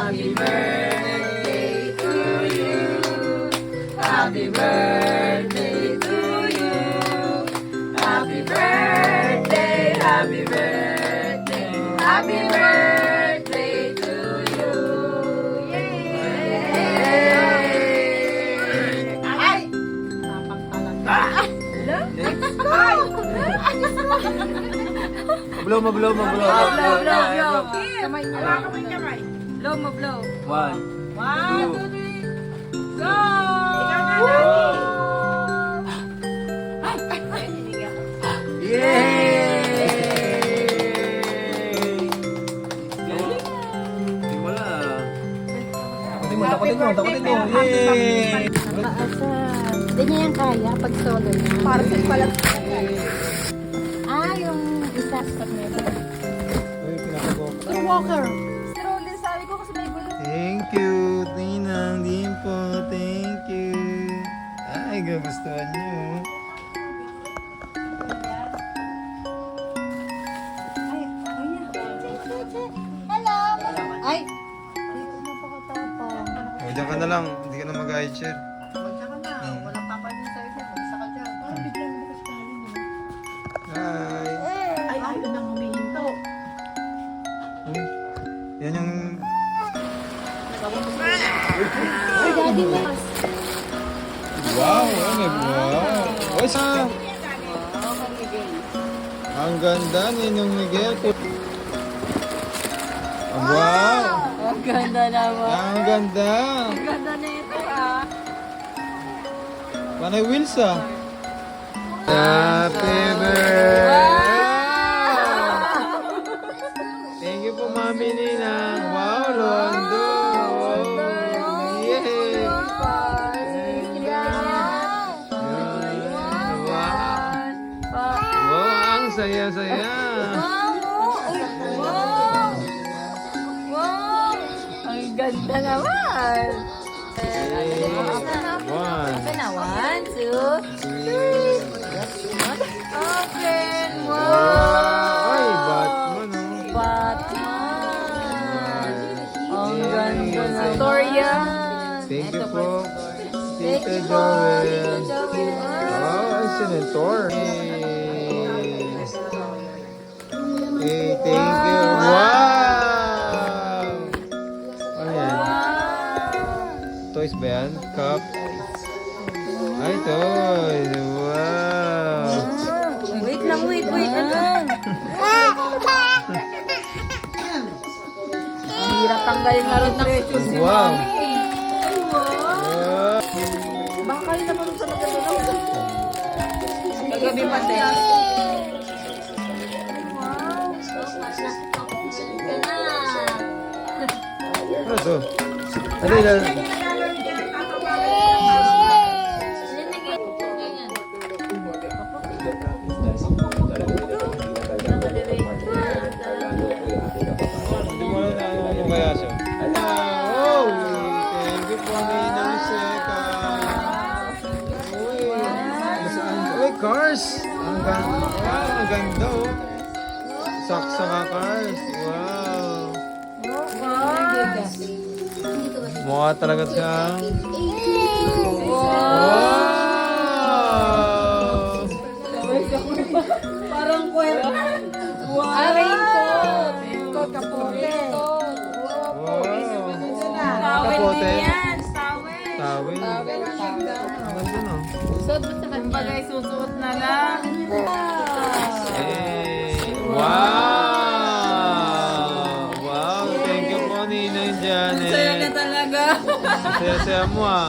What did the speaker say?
Happy birthday to you. Happy birthday to you. Happy birthday, happy birthday, happy birthday to you. Yay! Ay! Blow mo, blow mo, blow. Blow. Kamay niya. Kamay. Blow mo, blow. 1, 1, 2, 3, go! Yay! Hindi wala. Takutin mo. Yay! Maasan. Hindi niya yan kaya pag solo niya. Parcel pala. Yung isa sa meron. Ay, pinakago. Yung walker. Si Rolly, sabi ko kasi may gulo. Thank you, Ninang Dimpo. Thank you. Ay, gugustuhan niyo. Hello! Ay! Hindi ko napakatapang. O, dyan ka na lang. Hindi ka na mag-high chair. Walang papanin sa'yo dyan. Magsa ka dyan. Hi. Ay, ayaw nang humihinto. Yan yung... Ay, daddy mas. Wow! Wow! Oy, sa... Ang ganda ni Ninong Miguel. Wow! Ang ganda naman. Ang ganda! Ang ganda na ito Panay wheels ah. Happy birthday! Thank you po, Mami Ninang. Wow, Londo! Yay! Wow, ang saya-saya. Ang ganda naman. One, Open na. 1, 2, 3. Open. Ay, Wow. Batman oh. Batman. Ang ganda na. Victoria. Thank you po, Thank Tita you po, Joel. Tita Joel. Oh, ay senator. Hey, thank you. Wow! Ano yan? Toys ba yan? Cup? Ay, toys. Wow! Wait lang, wait lang. Ang hirap tanggalin na rin ng si Wow! Mami. Wow! Baka kayo naman sa nagagalaw. Kagabi pa din. Ano to? Ano yan? Hindi mo alam na ano kaya siya. Oh! Thank you po, Ninang Seka. Uy, cars! Ang ganda. Wow, ang ganda oh. Saksa ka, cars. Wow. Mukha talaga siyang... Wow! Parang kwero. Ah, raincoat. Raincoat, kapote. Wow! Towel Kapote. din yan. Towel. Tawel. Ang ganda no? Suot mo sa kanya. Bagay susuot na lang. Hey! Wow! Wow! Thank you po, Ninang Janet. Saya na talaga. Saya-saya mo ah.